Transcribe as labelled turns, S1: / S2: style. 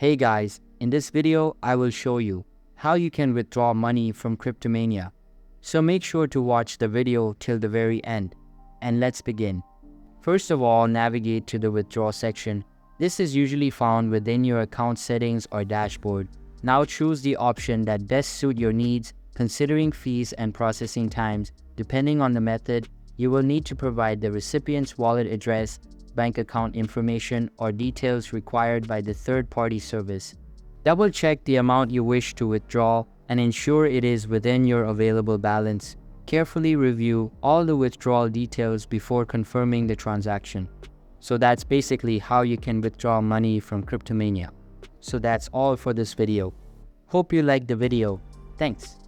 S1: Hey guys, in this video I will show you how you can withdraw money from Cryptomania. So make sure to watch the video till the very end. And let's begin. First of all, navigate to the withdraw section. This is usually found within your account settings or dashboard. Now choose the option that best suit your needs, considering fees and processing times. Depending on the method, you will need to provide the recipient's wallet address, bank account information, or details required by the third-party service. Double check the amount you wish to withdraw and ensure it is within your available balance. Carefully review all the withdrawal details before confirming the transaction. So that's basically how you can withdraw money from Cryptomania. So that's all for this video. Hope you liked the video. Thanks.